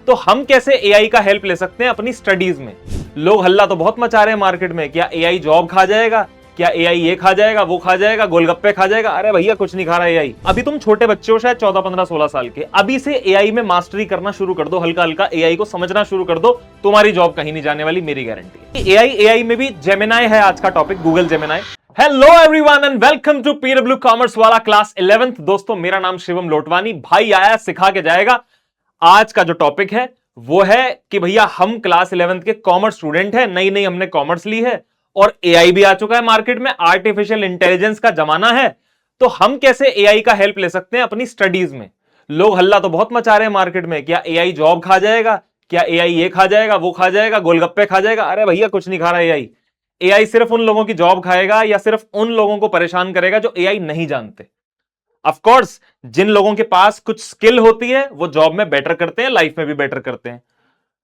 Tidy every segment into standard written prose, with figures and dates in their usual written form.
तो हम कैसे एआई का हेल्प ले सकते हैं अपनी स्टडीज में। लोग हल्ला तो बहुत मचा रहे हैं मार्केट में, क्या एआई जॉब खा जाएगा, क्या एआई ये खा जाएगा, वो खा जाएगा, गोलगप्पे खा जाएगा। अरे भैया कुछ नहीं खा रहा एआई। अभी तुम छोटे बच्चे हो, शायद 14 15 16 साल के, अभी से एआई में मास्टरी करना शुरू कर दो, हल्का हल्का एआई को समझना शुरू कर दो, तुम्हारी जॉब कहीं नहीं जाने वाली, मेरी गारंटी है। एआई में भी जेमिनाई है आज का topic, Google Gemini. Hello everyone and welcome to PW commerce वाला क्लास 11th। दोस्तों मेरा नाम शिवम लोटवानी, भाई आया सिखा के जाएगा। आज का जो टॉपिक है वो है कि भैया हम क्लास 11th के कॉमर्स स्टूडेंट हैं, नई नई हमने कॉमर्स ली है और एआई भी आ चुका है मार्केट में, आर्टिफिशियल इंटेलिजेंस का जमाना है, तो हम कैसे एआई का हेल्प ले सकते हैं अपनी स्टडीज में। लोग हल्ला तो बहुत मचा रहे हैं मार्केट में, क्या एआई जॉब खा जाएगा, क्या एआई ये खा जाएगा, वो खा जाएगा, गोलगप्पे खा जाएगा। अरे भैया कुछ नहीं खा रहा एआई। एआई सिर्फ उन लोगों की जॉब खाएगा या सिर्फ उन लोगों को परेशान करेगा जो एआई नहीं जानते। ऑफ कोर्स जिन लोगों के पास कुछ स्किल होती है वो जॉब में बेटर करते हैं, लाइफ में भी बेटर करते हैं।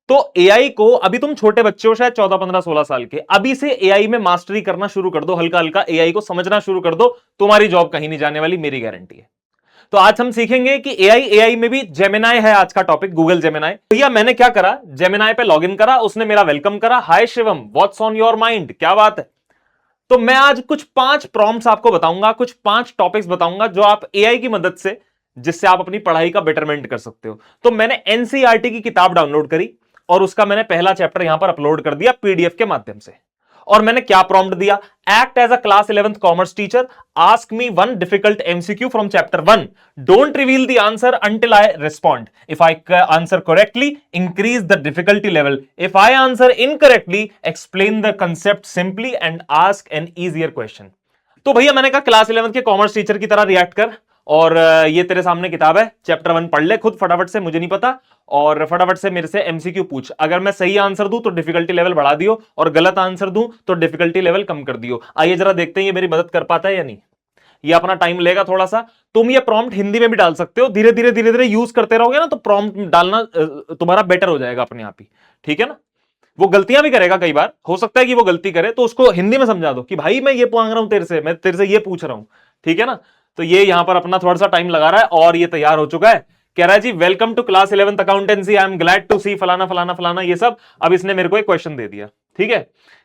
तो एआई को, अभी तुम छोटे बच्चे हो शायद 14 15 16 साल के, अभी से एआई में मास्टरी करना शुरू कर दो, हल्का हल्का एआई को समझना शुरू कर दो, तुम्हारी जॉब कहीं नहीं जाने वाली, मेरी गारंटी है। तो आज हम सीखेंगे कि एआई में भी जेमिनाई है आज का टॉपिक, गूगल जेमिनाई। भैया मैंने क्या करा, जेमिनाई पे लॉगिन करा, उसने मेरा वेलकम करा, hi Shivam what's on your mind, क्या बात है। तो मैं आज कुछ 5 प्रॉम्प्ट्स आपको बताऊंगा, कुछ 5 टॉपिक्स बताऊंगा जो आप एआई की मदद से, जिससे आप अपनी पढ़ाई का बेटरमेंट कर सकते हो। तो मैंने एनसीईआरटी की किताब डाउनलोड करी और उसका मैंने पहला चैप्टर यहां पर अपलोड कर दिया पीडीएफ के माध्यम से। और मैंने क्या प्रॉम्प्ट दिया, act as a class 11th commerce teacher, ask me one difficult MCQ from chapter 1, don't reveal the answer until I respond, if I answer correctly increase the difficulty level, if I answer incorrectly explain the concept simply and ask an easier question. तो भैया मैंने कहा class 11th के commerce teacher की तरह react कर, और ये तेरे सामने किताब है, चैप्टर 1 पढ़ ले खुद फटाफट से, मुझे नहीं पता, और फटाफट से मेरे से एमसीक्यू पूछ। अगर मैं सही आंसर दूं तो डिफिकल्टी लेवल बढ़ा दियो, और गलत आंसर दूं तो डिफिकल्टी लेवल कम कर दियो। आइए जरा देखते हैं ये मेरी मदद कर पाता है या नहीं। ये अपना टाइम लेगा थोड़ा सा। तुम ये प्रॉम्प्ट हिंदी में भी डाल सकते हो, धीरे धीरे यूज करते रहोगे ना तो प्रॉम्प्ट डालना तुम्हारा बेटर हो जाएगा अपने आप ही, ठीक है ना। वो गलतियां भी करेगा, कई बार हो सकता है कि वो गलती करे, तो उसको हिंदी में समझा दो कि भाई मैं ये मांग रहा हूं तेरे से, मैं तेरे से ये पूछ रहा हूं, ठीक है ना। तो ये यहां पर अपना थोड़ा सा टाइम लगा रहा है और ये तैयार हो चुका है। कह रहा है जी welcome to class 11th accountancy, I am glad to see फलाना फलाना फलाना, ये सब। अब इसने मेरे को एक क्वेश्चन दे दिया, ठीक है।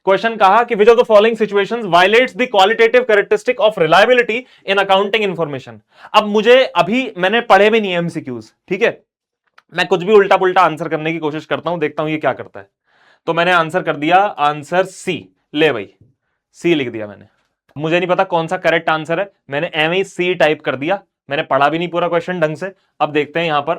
क्वेश्चन कहा कि which of the following situations violets the qualitative characteristic of reliability in accounting information. अब मुझे, अभी मैंने पढ़े भी नहीं एमसीक्यूज, ठीक है, मैं कुछ भी उल्टा पुल्टा आंसर करने की कोशिश करता हूं, देखता हूं ये क्या करता है। तो मैंने आंसर कर दिया, आंसर सी, ले भाई सी लिख दिया मैंने। मुझे नहीं पता कौन सा करेक्ट आंसर है, मैंने एम सी टाइप कर दिया, मैंने पढ़ा भी नहीं पूरा क्वेश्चन ढंग से। अब देखते हैं यहां पर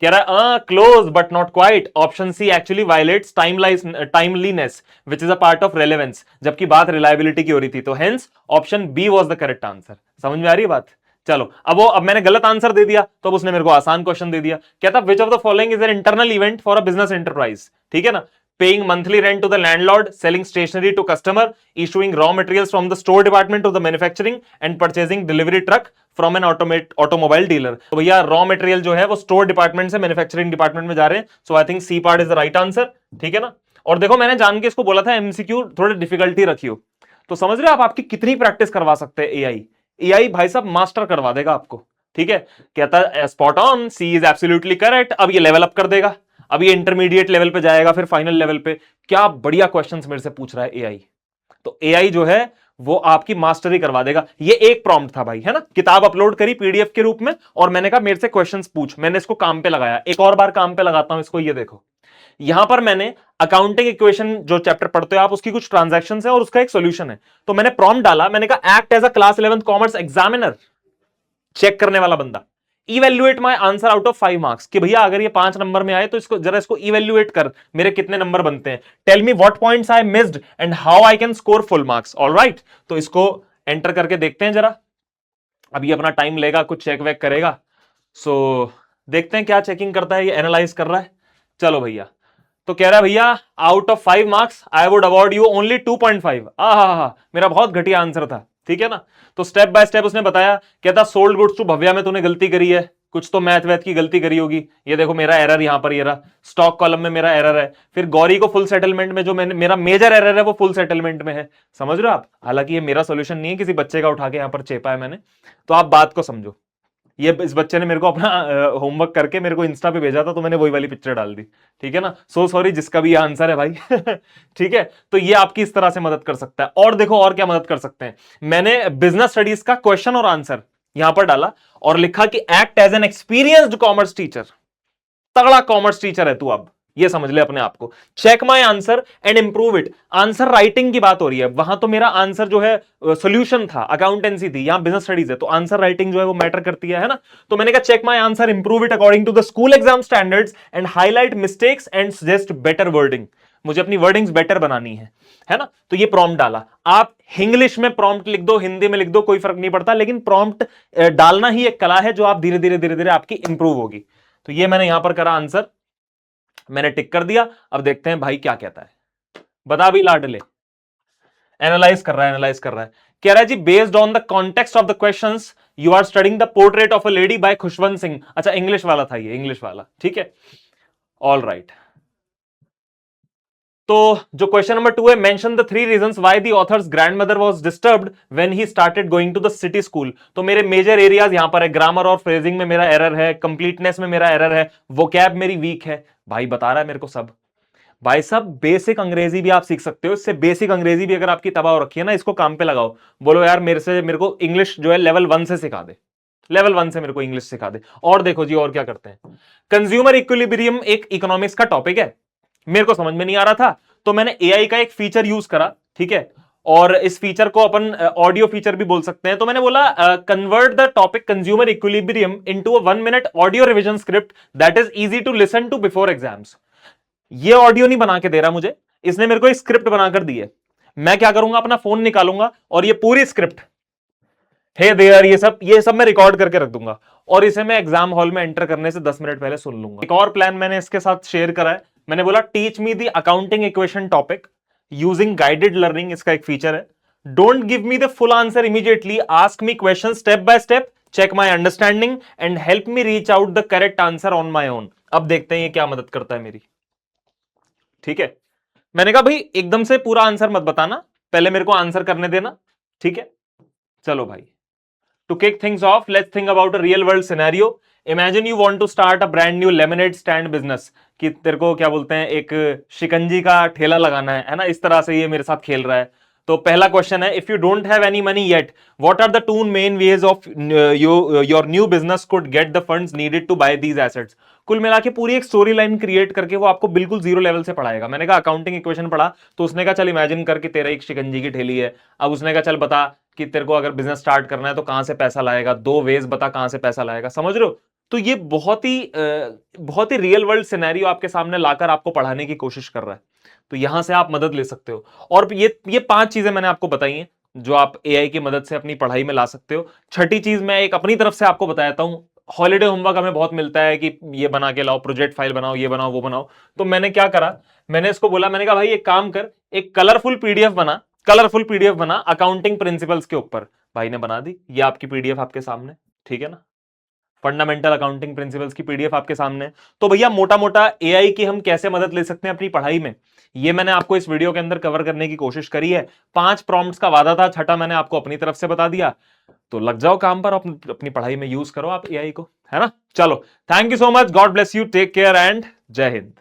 कह रहा है close but not quite, option C actually violates timeliness which is a part of relevance, जबकि बात रिलायबिलिटी की हो रही थी, तो hence option B was the correct answer. समझ में आ रही है बात। चलो अब मैंने गलत आंसर दे दिया, तो अब उसने मेरे को आसान क्वेश्चन दे दिया। कहता which of the following is an internal event for a business enterprise, ठीक है ना। Paying monthly rent to the landlord, selling stationery to customer, issuing raw materials from the store department to the manufacturing, and purchasing delivery truck from an automobile dealer। तो भैया raw material जो है वो store department से manufacturing department में जा रहे हैं, so I think C part is the right answer, ठीक है ना। और देखो मैंने जान के इसको बोला था एमसीक्यू थोड़ी डिफिकल्टी रखियो, तो समझ रहे हो आप आपकी कितनी प्रैक्टिस करवा सकते हैं एआई। एआई भाई साहब मास्टर करवा देगा आपको, ठीक है। कहता है spot on, C is absolutely correct. अब ये लेवल अप कर देगा, अब ये इंटरमीडिएट लेवल पे जाएगा, फिर फाइनल लेवल पे। क्या बढ़िया क्वेश्चंस मेरे से पूछ रहा है एआई। तो एआई जो है वो आपकी मास्टरी करवा देगा। ये एक प्रॉम्प्ट था भाई, है ना। किताब अपलोड करी पीडीएफ के रूप में और मैंने कहा मेरे से क्वेश्चंस पूछ, मैंने इसको काम पे लगाया। एक और बार काम पे लगाता हूं इसको, ये देखो यहां पर मैंने अकाउंटिंग इक्वेशन जो चैप्टर पढ़ते हो आप, उसकी कुछ ट्रांजैक्शंस है और उसका एक सॉल्यूशन है। तो मैंने प्रॉम्प्ट डाला, मैंने कहा act as a class 11th commerce examiner, check करने वाला बंदा, evaluate my answer out of 5 marks, कि भैया अगर ये 5 नंबर में आए तो इसको जरा इसको इवेल्युएट कर, मेरे कितने नंबर बनते हैं। Tell me what points I missed and how I can score full marks. Alright, तो इसको एंटर करके देखते हैं जरा। अब ये अपना टाइम लेगा, कुछ चेक वेक करेगा, सो देखते हैं क्या चेकिंग करता है, ये एनालाइज कर रहा है। चलो भैया, तो कह रहा है भैया out of 5 marks I would award you only 2.5। मेरा बहुत घटिया आंसर था, ठीक है ना। तो स्टेप बाय स्टेप उसने बताया। कहता सोल्ड गुड्स टू भव्या में तूने गलती करी है, कुछ तो मैथ वैथ की गलती करी होगी। ये देखो मेरा एरर यहां पर, ये रहा स्टॉक कॉलम में मेरा एरर है। फिर गौरी को फुल सेटलमेंट में जो मैंने, मेरा मेजर एरर है वो फुल सेटलमेंट में है। समझ रहे हो आप। हालांकि ये मेरा सोल्यूशन नहीं है, किसी बच्चे का उठा के यहां पर चेपा है मैंने, तो आप बात को समझो। ये इस बच्चे ने मेरे को अपना होमवर्क करके मेरे को इंस्टा पे भेजा था, तो मैंने वही वाली पिक्चर डाल दी। ठीक है ना, सो सॉरी जिसका भी ये आंसर है भाई। ठीक है, तो ये आपकी इस तरह से मदद कर सकता है। और देखो और क्या मदद कर सकते हैं, मैंने बिजनेस स्टडीज का क्वेश्चन और आंसर यहां पर डाला और लिखा कि act as an experienced commerce teacher. तगड़ा कॉमर्स टीचर है तू, अब ये समझ ले अपने आप को। Check my answer and improve it. Answer writing की बात हो रही है, वहां तो मेरा आंसर जो है सॉल्यूशन था, अकाउंटेंसी थी, यहां बिजनेस स्टडीज है, तो आंसर राइटिंग जो है वो मैटर करती है ना। तो मैंने कहा check my answer, improve it according to the school exam standards and highlight mistakes and suggest better wording. मुझे अपनी वर्डिंग्स बेटर बनानी है ना। तो ये प्रॉम्प्ट डाला। आप इंग्लिश में प्रॉम्प्ट लिख दो, हिंदी में लिख दो, कोई फर्क नहीं पड़ता, लेकिन प्रॉम्प्ट डालना ही एक कला है जो आप धीरे धीरे धीरे धीरे आपकी इंप्रूव होगी। तो ये मैंने यहां पर करा, आंसर मैंने टिक कर दिया। अब देखते हैं भाई क्या कहता है, बता भी लाडले। एनालाइज कर रहा है, एनालाइज कर रहा है। कह रहा है जी, based on the context of the questions you are studying the portrait of a lady by Khushwant Singh. अच्छा, इंग्लिश वाला था ये, इंग्लिश वाला, ठीक है, ऑल राइट। तो जो क्वेश्चन नंबर 2 है, mention the 3 reasons why the author's grandmother was disturbed when he started going to the city school. तो मेरे मेजर एरियाज यहां पर है, ग्रामर और फ्रेजिंग में मेरा एरर है, कंप्लीटनेस में मेरा एरर है, वोकैब मेरी वीक है। भाई बता रहा है मेरे को सब। भाई साहब बेसिक अंग्रेजी भी आप सीख सकते हो, इससे बेसिक अंग्रेजी भी अगर आपकी तबाह हो रखी है ना, इसको काम पे लगाओ। बोलो यार मेरे को इंग्लिश जो है लेवल 1 से सिखा दे, लेवल 1 से मेरे को इंग्लिश सिखा दे। और देखो जी और क्या करते हैं, कंज्यूमर इक्विलिब्रियम एक इकोनॉमिक्स का टॉपिक है, मेरे को समझ में नहीं आ रहा था, तो मैंने एआई का एक फीचर यूज करा, ठीक है, और इस फीचर को अपन ऑडियो फीचर भी बोल सकते हैं। तो मैंने बोला convert the topic consumer equilibrium into a 1 minute audio revision script that is easy to listen to before exams. ये ऑडियो नहीं बना के दे रहा मुझे, इसने मेरे को एक स्क्रिप्ट बनाकर दी है। मैं क्या करूंगा, अपना फोन निकालूंगा और ये पूरी स्क्रिप्ट, हे देयर, ये सब मैं रिकॉर्ड करके रख दूंगा और इसे मैं एग्जाम हॉल में एंटर करने से 10 मिनट पहले सुन लूंगा। एक और प्लान मैंने इसके साथ शेयर करा है, मैंने बोला teach me the accounting equation topic using guided learning, इसका एक फीचर है। Don't give me the full answer immediately, ask me question step by step, check my understanding and help me reach out the correct answer on my own. अब देखते हैं ये क्या मदद करता है मेरी। ठीक है, मैंने कहा भाई एकदम से पूरा आंसर मत बताना, पहले मेरे को आंसर करने देना, ठीक है। चलो भाई, to kick things off, let's think about a real world scenario. Imagine you want to start a brand new lemonade stand business, कि तेरे को क्या बोलते हैं, एक शिकंजी का ठेला लगाना है ना, इस तरह से ये मेरे साथ खेल रहा है। तो पहला क्वेश्चन है, if you don't have any money yet, what are the 2 main ways of your new business could get the funds needed to buy these assets. कुल मिला के पूरी एक स्टोरी लाइन क्रिएट करके वो आपको बिल्कुल जीरो लेवल से पढ़ाएगा। मैंने कहा अकाउंटिंग इक्वेशन पढ़ा, तो उसने कहा चल इमेजिन करके तेरा एक शिकंजी की ठेली है। अब उसने कहा चल बता कि तेरे को अगर बिजनेस स्टार्ट करना है तो कहां से पैसा लाएगा, 2 वेज बता कहां से पैसा लाएगा, समझ रहे हो। तो ये बहुत ही रियल वर्ल्ड सिनेरियो आपके सामने लाकर आपको पढ़ाने की कोशिश कर रहा है, तो यहां से आप मदद ले सकते हो। और ये 5 चीजें मैंने आपको बताई हैं जो आप एआई की मदद से अपनी पढ़ाई में ला सकते हो। छठी चीज मैं एक अपनी तरफ से आपको बताता हूं, हॉलीडे होमवर्क हमें बहुत मिलता है कि ये बना के लाओ, प्रोजेक्ट फाइल बनाओ, ये बनाओ वो बनाओ। तो मैंने क्या करा, मैंने इसको बोला, मैंने कहा भाई एक काम कर, एक कलरफुल पीडीएफ बना अकाउंटिंग प्रिंसिपल्स के ऊपर। भाई ने बना दी, ये आपकी पीडीएफ आपके सामने, ठीक है ना, फंडामेंटल अकाउंटिंग प्रिंसिपल्स की पीडीएफ आपके सामने। तो भैया मोटा मोटा एआई की हम कैसे मदद ले सकते हैं अपनी पढ़ाई में, ये मैंने आपको इस वीडियो के अंदर कवर करने की कोशिश करी है। 5 प्रॉम्प्ट्स का वादा था, छठा मैंने आपको अपनी तरफ से बता दिया। तो लग जाओ काम पर, अपनी पढ़ाई में यूज करो आप एआई को, है ना। चलो, thank you so much, God bless you, take care and जय हिंद।